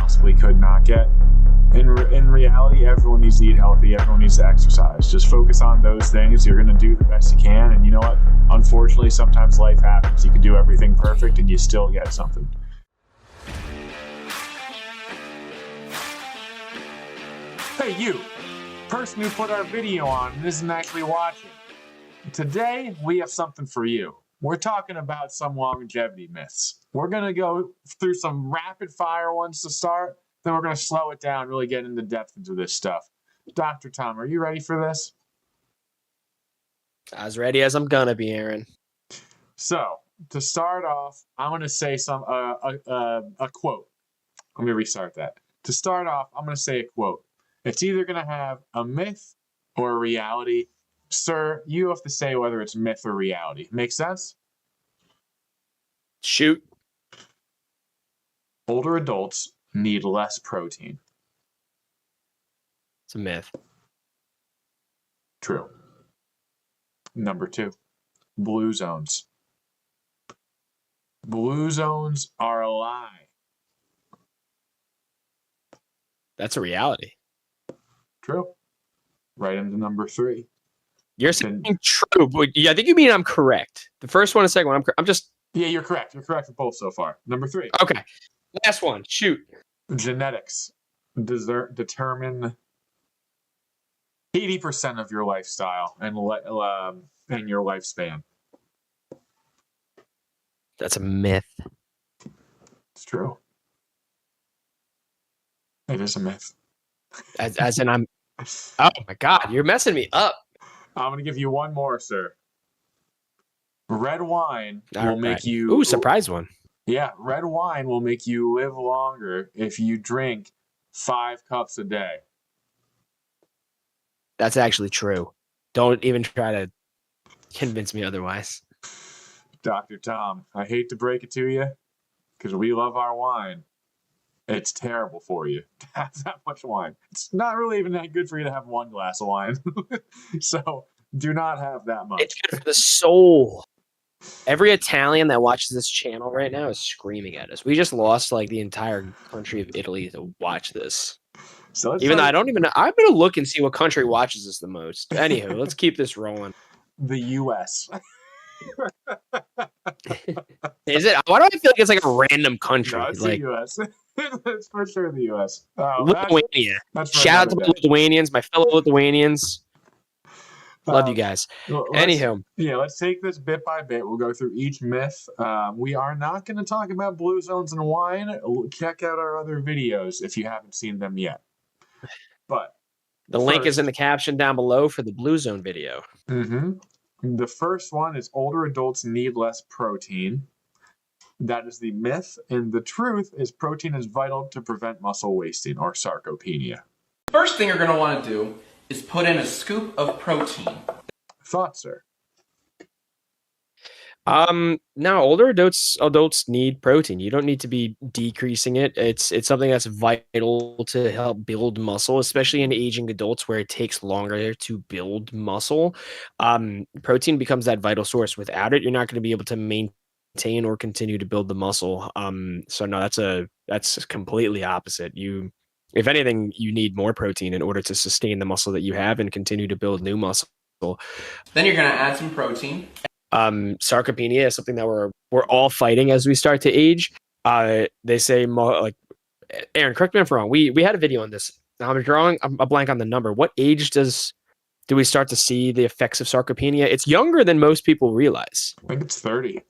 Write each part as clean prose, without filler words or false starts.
possibly could not get. In reality, everyone needs to eat healthy. Everyone needs to exercise. Just focus on those things. You're going to do the best you can. And you know what? Unfortunately, sometimes life happens. You can do everything perfect and you still get something. Hey, you, person who put our video on and isn't actually watching. Today, we have something for you. We're talking about some longevity myths. We're going to go through some rapid fire ones to start. Then we're going to slow it down, really get into depth into this stuff. Dr. Tom, are you ready for this? As ready as I'm going to be, Aaron. So, to start off, I'm going to say a quote. Let me restart that. To start off, I'm going to say a quote. It's either going to have a myth or a reality. Sir, you have to say whether it's myth or reality. Make sense? Shoot. Older adults need less protein. It's a myth. True. Number 2, blue zones. Blue zones are a lie. That's a reality. True. Right into number 3. You're saying true, but I think you mean I'm correct. The first one and second one, I'm just... Yeah, you're correct. You're correct for both so far. Number 3. Okay. Last one. Shoot. Genetics determine 80% of your lifestyle and your lifespan. That's a myth. It's true. It is a myth. As in I'm... Oh, my God. You're messing me up. I'm going to give you one more, sir. Red wine will make you... Ooh, surprise one. Yeah, red wine will make you live longer if you drink 5 cups a day. That's actually true. Don't even try to convince me otherwise. Dr. Tom, I hate to break it to you, because we love our wine. It's terrible for you to have that much wine. It's not really even that good for you to have 1 glass of wine. So do not have that much. It's good for the soul. Every Italian that watches this channel right now is screaming at us. We just lost like the entire country of Italy to watch this. So even though I don't even know, I'm going to look and see what country watches this the most. Anywho, let's keep this rolling. The U.S. Is it? Why do I feel like it's like a random country? No, it's like, the U.S. It's for sure the U.S. Oh, Lithuania. That's Shout out to the Lithuanians, my fellow Lithuanians. Love you guys. Anywho. Yeah, let's take this bit by bit. We'll go through each myth. We are not going to talk about blue zones and wine. Check out our other videos if you haven't seen them yet. But the link is in the caption down below for the blue zone video. Mm-hmm. The first one is older adults need less protein. That is the myth. And the truth is protein is vital to prevent muscle wasting or sarcopenia. First thing you're going to want to do is put in a scoop of protein. Thoughts, sir? No, older adults need protein. You don't need to be decreasing it. It's something that's vital to help build muscle, especially in aging adults where it takes longer to build muscle. Protein becomes that vital source. Without it, you're not going to be able to maintain or continue to build the muscle. So no, that's completely opposite. If anything, you need more protein in order to sustain the muscle that you have and continue to build new muscle. Then you're going to add some protein. Sarcopenia is something that we're all fighting as we start to age. They say like, Aaron, correct me if I'm wrong. We had a video on this. I'm drawing a blank on the number. What age do we start to see the effects of sarcopenia? It's younger than most people realize. I think it's 30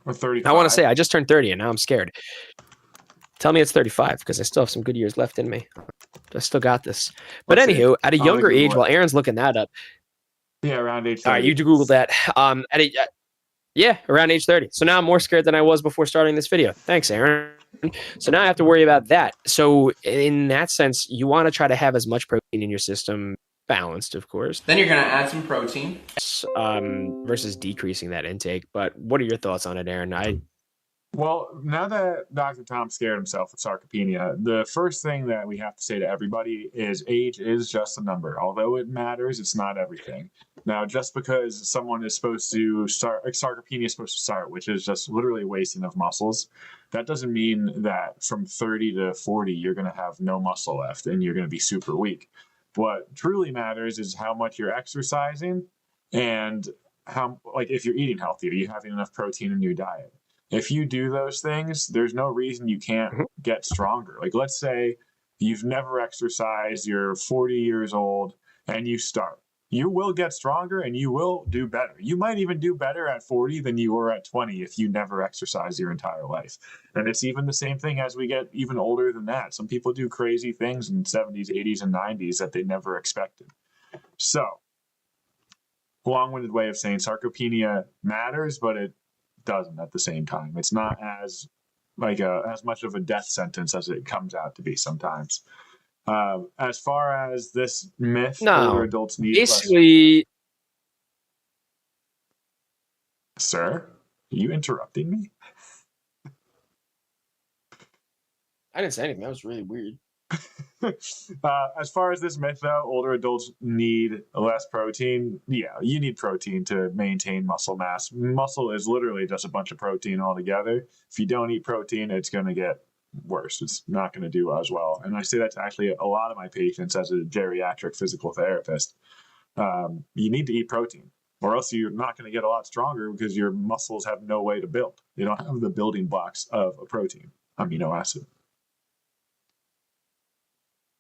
or 35. I want to say I just turned 30 and now I'm scared. Tell me it's 35 because I still have some good years left in me. I still got this. But anywho, at a younger age, while Aaron's looking that up. Yeah, around age 30. All right, you Google that. Yeah, around age 30. So now I'm more scared than I was before starting this video. Thanks, Aaron. So now I have to worry about that. So in that sense, you want to try to have as much protein in your system, balanced, of course. Then you're going to add some protein. Versus decreasing that intake. But what are your thoughts on it, Aaron? Well, now that Dr. Tom scared himself with sarcopenia, the first thing that we have to say to everybody is age is just a number. Although it matters, it's not everything. Now, just because someone is supposed to start, like sarcopenia is supposed to start, which is just literally wasting of muscles, that doesn't mean that from 30 to 40, you're going to have no muscle left and you're going to be super weak. What truly matters is how much you're exercising and how, like, if you're eating healthy, are you having enough protein in your diet? If you do those things, there's no reason you can't Mhm. get stronger. Like, let's say you've never exercised, you're 40 years old, and you start. You will get stronger and you will do better. You might even do better at 40 than you were at 20 if you never exercise your entire life. And it's even the same thing as we get even older than that. Some people do crazy things in 70s, 80s, and 90s that they never expected. So, long-winded way of saying sarcopenia matters, but it doesn't at the same time. It's not as as much of a death sentence as it comes out to be sometimes. As far as this myth, older No, adults need less. basically, Sir, are you interrupting me? I didn't say anything. That was really weird. As far as this myth, though, older adults need less protein. Yeah, you need protein to maintain muscle mass. Muscle is literally just a bunch of protein altogether. If you don't eat protein, it's going to get worse. It's not going to do as well. And I say that to actually a lot of my patients as a geriatric physical therapist. You need to eat protein, or else you're not going to get a lot stronger because your muscles have no way to build. They don't have the building blocks of a protein, amino acid.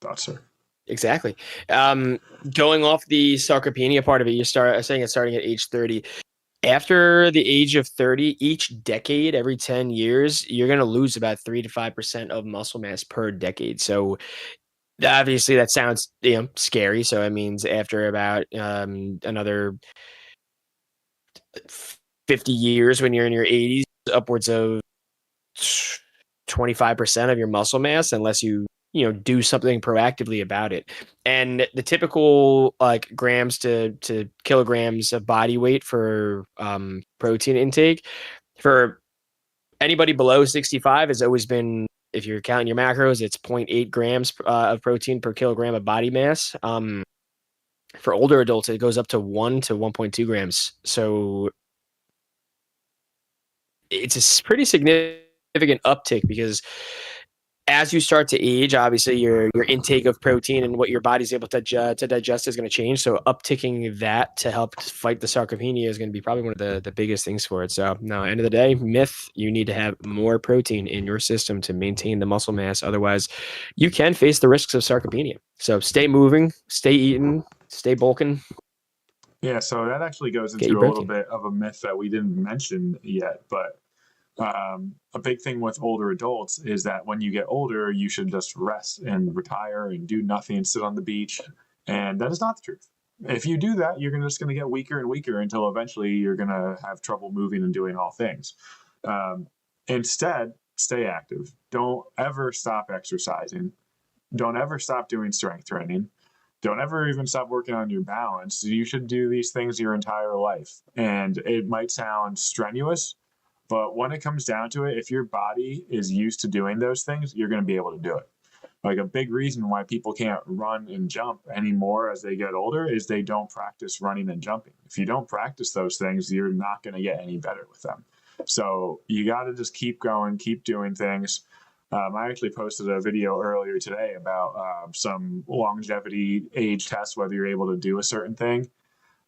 Thoughts, sir? Exactly. Going off the sarcopenia part of it, saying it's starting at age 30. After the age of 30, each decade, every 10 years, you're going to lose about 3 to 5% of muscle mass per decade. So obviously that sounds scary. So it means after about another 50 years, when you're in your 80s, upwards of 25% of your muscle mass, unless you do something proactively about it. And the typical like grams to kilograms of body weight for protein intake for anybody below 65 has always been, if you're counting your macros, it's 0.8 grams of protein per kilogram of body mass. For older adults, it goes up to 1 to 1.2 grams. So it's a pretty significant uptick, because as you start to age, obviously your intake of protein and what your body's able to digest is going to change. So upticking that to help fight the sarcopenia is going to be probably one of the biggest things for it. So no, end of the day, myth, you need to have more protein in your system to maintain the muscle mass. Otherwise, you can face the risks of sarcopenia. So stay moving, stay eating, stay bulking. Yeah, so that actually goes Get your into a little protein. bit of a myth that we didn't mention yet, but a big thing with older adults is that when you get older, you should just rest and retire and do nothing and sit on the beach. And that is not the truth. If you do that, you're just going to get weaker and weaker until eventually you're going to have trouble moving and doing all things. Um, Instead, stay active. Don't ever stop exercising. Don't ever stop doing strength training. Don't ever even stop working on your balance. You should do these things your entire life. And it might sound strenuous, but when it comes down to it, if your body is used to doing those things, you're going to be able to do it. Like, a big reason why people can't run and jump anymore as they get older is they don't practice running and jumping. If you don't practice those things, you're not going to get any better with them. So you got to just keep going, keep doing things. I actually posted a video earlier today about some longevity age tests, whether you're able to do a certain thing.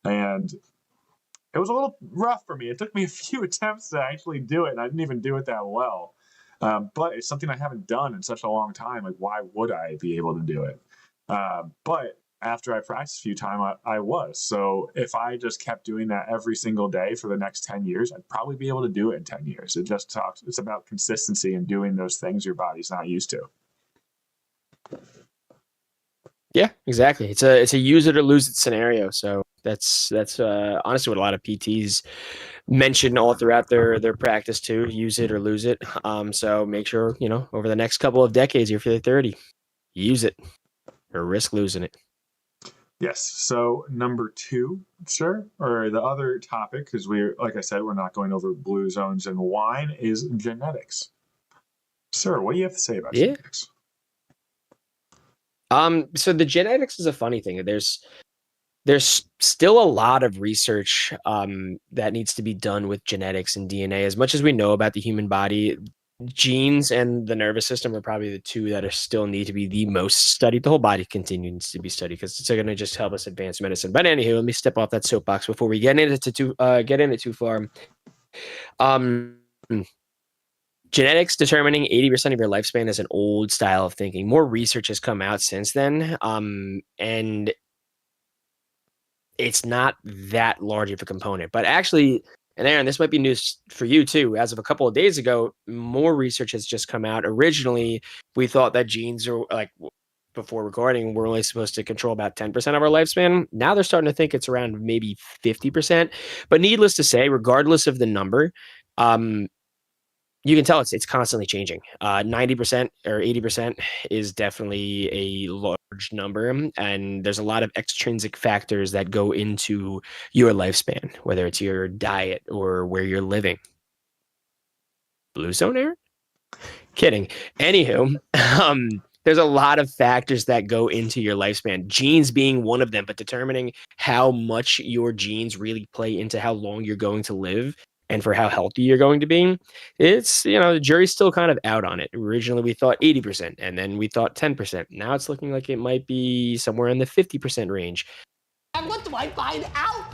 And it was a little rough for me. It took me a few attempts to actually do it, and I didn't even do it that well. But it's something I haven't done in such a long time. Like, why would I be able to do it? But after I practiced a few times, I was. So if I just kept doing that every single day for the next 10 years, I'd probably be able to do it in 10 years. It's about consistency and doing those things your body's not used to. Yeah, exactly. It's a use it or lose it scenario. So that's honestly what a lot of PTs mention all throughout their practice too. Use it or lose it. So make sure over the next couple of decades, if you're 30, use it or risk losing it. Yes. So number 2, sir, or the other topic, because like I said, we're not going over blue zones and wine, is genetics. Sir, what do you have to say about Yeah. genetics? So the genetics is a funny thing. There's still a lot of research that needs to be done with genetics and DNA. As much as we know about the human body, genes and the nervous system are probably the two that are still need to be the most studied. The whole body continues to be studied because it's going to just help us advance medicine. But anywho, let me step off that soapbox before we get into too far. Um, Genetics determining 80% of your lifespan is an old style of thinking. More research has come out since then, and it's not that large of a component. But actually, and Aaron, this might be news for you too. As of a couple of days ago, more research has just come out. Originally, we thought that genes are like before recording, we're only supposed to control about 10% of our lifespan. Now they're starting to think it's around maybe 50%. But needless to say, regardless of the number, you can tell it's constantly changing. 90% or 80% is definitely a large number, and there's a lot of extrinsic factors that go into your lifespan, whether it's your diet or where you're living. Blue zone, Aaron? Kidding. Anywho, there's a lot of factors that go into your lifespan, genes being one of them, but determining how much your genes really play into how long you're going to live and for how healthy you're going to be. It's, the jury's still kind of out on it. Originally, we thought 80%, and then we thought 10%. Now it's looking like it might be somewhere in the 50% range. And what do I find out?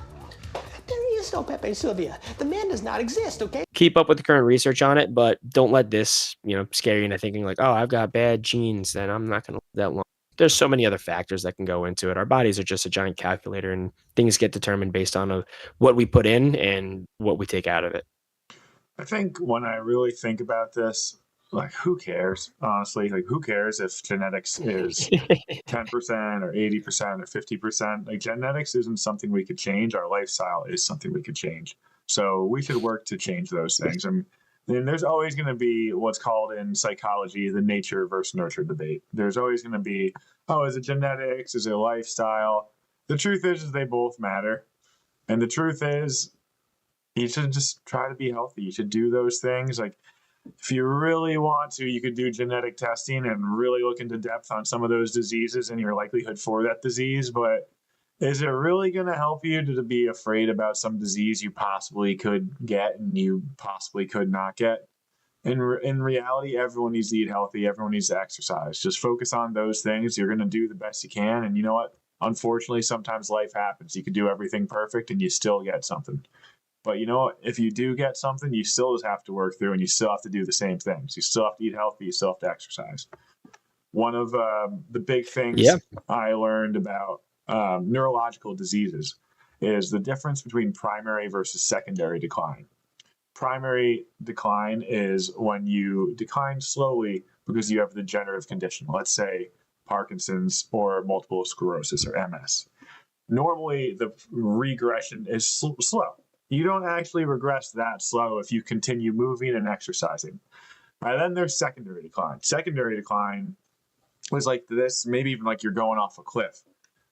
There is no Pepe Sylvia. The man does not exist, okay? Keep up with the current research on it, but don't let this, scare you into thinking like, oh, I've got bad genes, then I'm not going to live that long. There's so many other factors that can go into it. Our bodies are just a giant calculator, and things get determined based on what we put in and what we take out of it. I think when I really think about this, like, who cares? Honestly, like, who cares if genetics is 10% or 80% or 50%? Like, genetics isn't something we could change. Our lifestyle is something we could change. So we should work to change those things. And then there's always going to be what's called in psychology the nature versus nurture debate. There's always going to be, oh, is it genetics? Is it lifestyle? The truth is they both matter. And the truth is, you should just try to be healthy. You should do those things. Like, if you really want to, you could do genetic testing and really look into depth on some of those diseases and your likelihood for that disease. But is it really going to help you to be afraid about some disease you possibly could get and you possibly could not get? In reality, everyone needs to eat healthy. Everyone needs to exercise. Just focus on those things. You're going to do the best you can. And you know what? Unfortunately, sometimes life happens. You could do everything perfect and you still get something. But you know what? If you do get something, you still just have to work through and you still have to do the same things. You still have to eat healthy. You still have to exercise. One of the big things I learned about neurological diseases is the difference between primary versus secondary decline. Primary decline is when you decline slowly because you have a degenerative condition, let's say Parkinson's or multiple sclerosis or MS. Normally, the regression is slow. You don't actually regress that slow if you continue moving and exercising. Then there's secondary decline. Secondary decline was like this, maybe even like you're going off a cliff.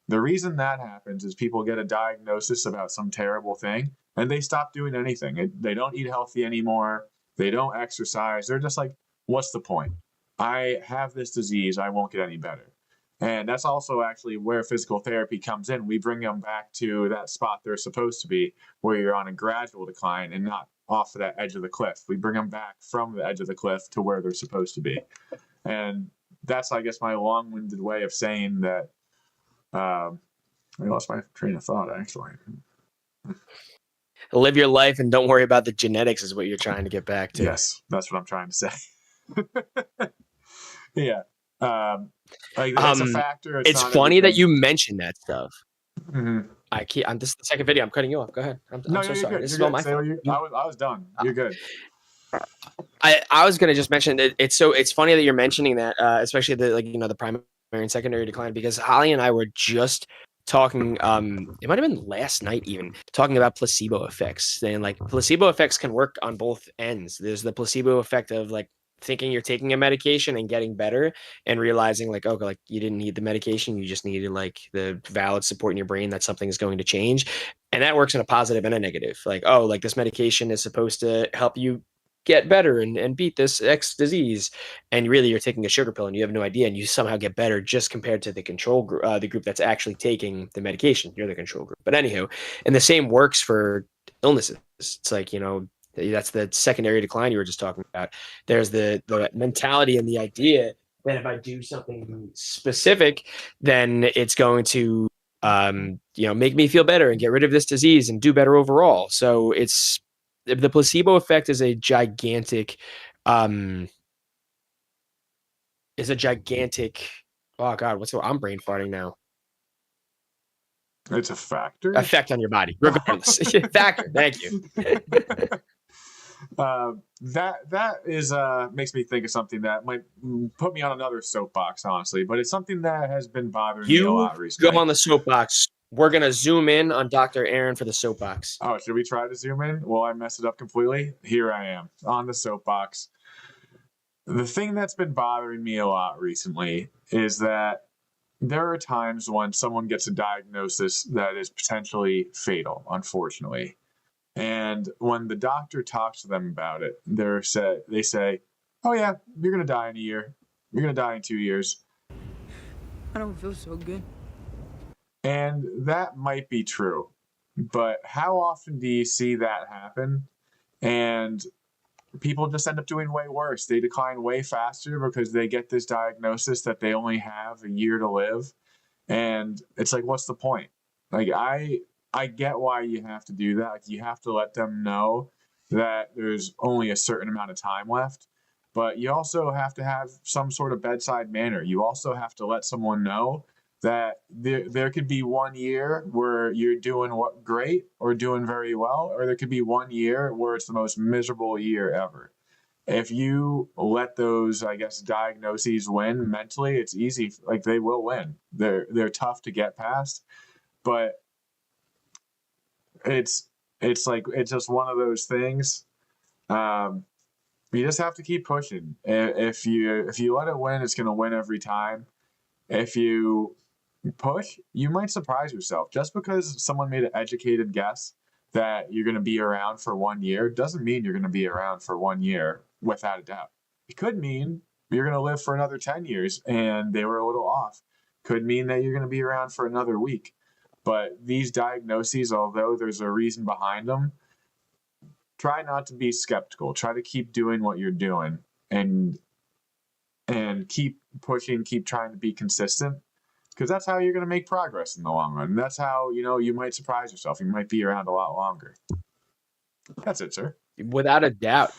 The reason that happens is people get a diagnosis about some terrible thing and they stop doing anything. They don't eat healthy anymore. They don't exercise. They're just like, what's the point? I have this disease. I won't get any better. And that's also actually where physical therapy comes in. We bring them back to that spot they're supposed to be, where you're on a gradual decline and not off of that edge of the cliff. We bring them back from the edge of the cliff to where they're supposed to be. And that's, I guess, my long-winded way of saying that. I lost my train of thought, actually. Live your life and don't worry about the genetics is what you're trying to get back to. Yes, that's what I'm trying to say. Yeah. It's a factor. It's funny that you mentioned that stuff. Mm-hmm. This is the second video. I'm cutting you off. Go ahead. I'm so sorry. Good. This is good. all my fault. I was done. You're good. I was gonna just mention that it's funny that you're mentioning that, especially the primary and secondary decline, because Holly and I were just talking. It might have been last night even talking about placebo effects, and like placebo effects can work on both ends. There's the placebo effect of like thinking you're taking a medication and getting better and realizing like, okay, like you didn't need the medication. You just needed like the valid support in your brain that something is going to change. And that works in a positive and a negative. Like, oh, like this medication is supposed to help you get better and beat this X disease. And really you're taking a sugar pill and you have no idea. And you somehow get better just compared to the control group, the group that's actually taking the medication. You're the control group. But anywho, and the same works for illnesses. It's like, you know, that's the secondary decline you were just talking about. There's the mentality and the idea that if I do something specific, then it's going to, you know, make me feel better and get rid of this disease and do better overall. So it's the placebo effect is a gigantic, oh God, I'm brain farting now. It's a factor. Effect on your body, regardless. Factor. Thank you. That is makes me think of something that might put me on another soapbox, honestly, but it's something that has been bothering me a lot recently. Go on the soapbox. We're gonna zoom in on Dr. Aaron for the soapbox. Oh, should we try to zoom in? Well, I messed it up completely. Here I am on the soapbox. The thing that's been bothering me a lot recently is that there are times when someone gets a diagnosis that is potentially fatal, unfortunately. And when the doctor talks to them about it, they say, oh yeah, you're going to die in a year. You're going to die in 2 years. I don't feel so good. And that might be true. But how often do you see that happen? And people just end up doing way worse. They decline way faster because they get this diagnosis that they only have a year to live. And it's like, what's the point? Like, I get why you have to do that. Like, you have to let them know that there's only a certain amount of time left. But you also have to have some sort of bedside manner. You also have to let someone know that there could be 1 year where you're doing great or doing very well, or there could be 1 year where it's the most miserable year ever. If you let those, I guess, diagnoses win mentally, it's easy. Like, they will win. They're tough to get past, but it's like, it's just one of those things. You just have to keep pushing. If you let it win, it's going to win every time. If you push, you might surprise yourself. Just because someone made an educated guess that you're going to be around for 1 year doesn't mean you're going to be around for 1 year without a doubt. It could mean you're going to live for another 10 years and they were a little off. Could mean that you're going to be around for another week. But these diagnoses, although there's a reason behind them, try not to be skeptical. Try to keep doing what you're doing and keep pushing, keep trying to be consistent, because that's how you're going to make progress in the long run. And that's how, you might surprise yourself. You might be around a lot longer. That's it, sir. Without a doubt.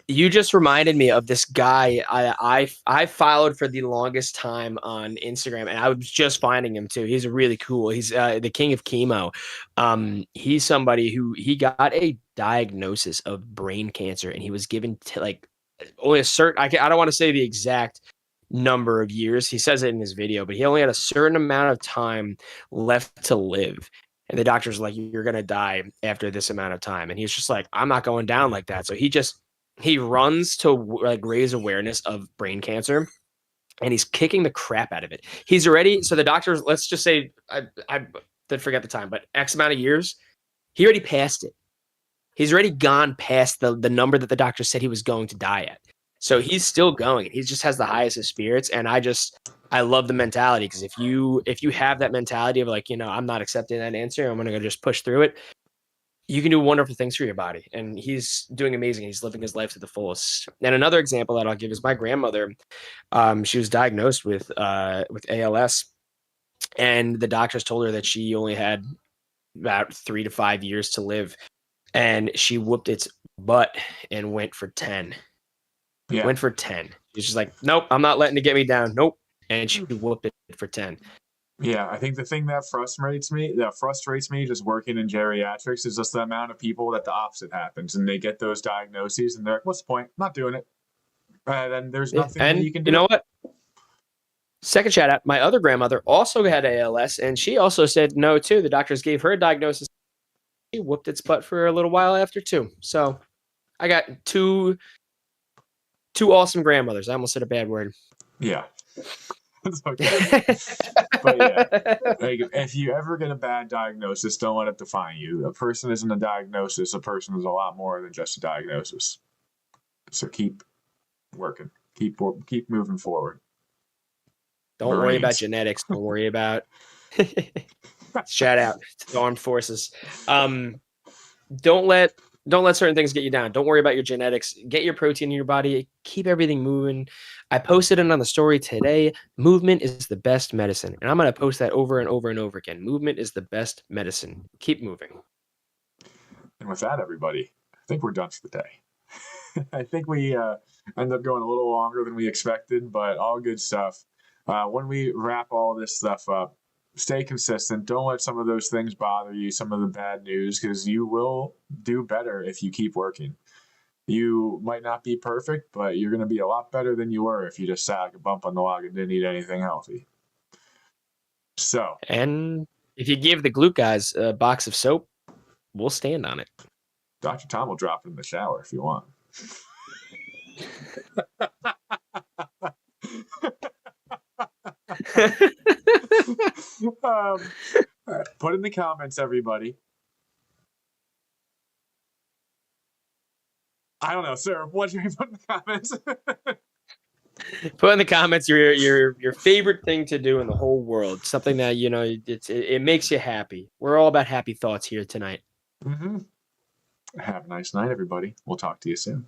You just reminded me of this guy I followed for the longest time on Instagram, and I was just finding him too. He's really cool. He's the king of chemo. He's somebody who he got a diagnosis of brain cancer, and he was given only a certain, I don't want to say the exact number of years. He says it in his video, but he only had a certain amount of time left to live. And the doctor's like, you're going to die after this amount of time. And he's just like, I'm not going down like that. So he runs to raise awareness of brain cancer, and he's kicking the crap out of it. He's already, so the doctors, let's just say, I did forget the time, but X amount of years, he already passed it. He's already gone past the number that the doctor said he was going to die at. So he's still going. He just has the highest of spirits. And I love the mentality, because if you have that mentality of I'm not accepting that answer, I'm going to just push through it, you can do wonderful things for your body. And he's doing amazing. He's living his life to the fullest. And another example that I'll give is my grandmother. She was diagnosed with ALS, and the doctors told her that she only had about 3 to 5 years to live. And she whooped its butt and went for 10. Yeah. Went for 10. She's just like, nope, I'm not letting it get me down. Nope. And she whooped it for 10. Yeah, I think the thing that frustrates me just working in geriatrics is just the amount of people that the opposite happens, and they get those diagnoses and they're like, what's the point? I'm not doing it. Then there's nothing that you can do. You know what? Second shout out, my other grandmother also had ALS, and she also said no too. The doctors gave her a diagnosis. She whooped its butt for a little while after too. So I got two two awesome grandmothers. I almost said a bad word. Yeah. It's okay. But yeah, like, if you ever get a bad diagnosis, don't let it define you. A person isn't a diagnosis. A person is a lot more than just a diagnosis. So keep working. Keep moving forward. Don't worry about Marines. genetics. Don't worry about. Shout out to the armed forces. Don't let certain things get you down. Don't worry about your genetics. Get your protein in your body. Keep everything moving. I posted it on the story today. Movement is the best medicine. And I'm going to post that over and over and over again. Movement is the best medicine. Keep moving. And with that, everybody, I think we're done for the day. I think we ended up going a little longer than we expected, but all good stuff. When we wrap all this stuff up, stay consistent. Don't let some of those things bother you, some of the bad news, because you will do better if you keep working. You might not be perfect, but you're going to be a lot better than you were if you just sat like a bump on the log and didn't eat anything healthy. So, And if you give the glute guys a box of soap, we'll stand on it. Dr. Tom will drop it in the shower if you want. Put in the comments, everybody. I don't know, sir. What should we put in the comments? Put in the comments your favorite thing to do in the whole world. Something that, you know, it makes you happy. We're all about happy thoughts here tonight. Have a nice night, everybody. We'll talk to you soon.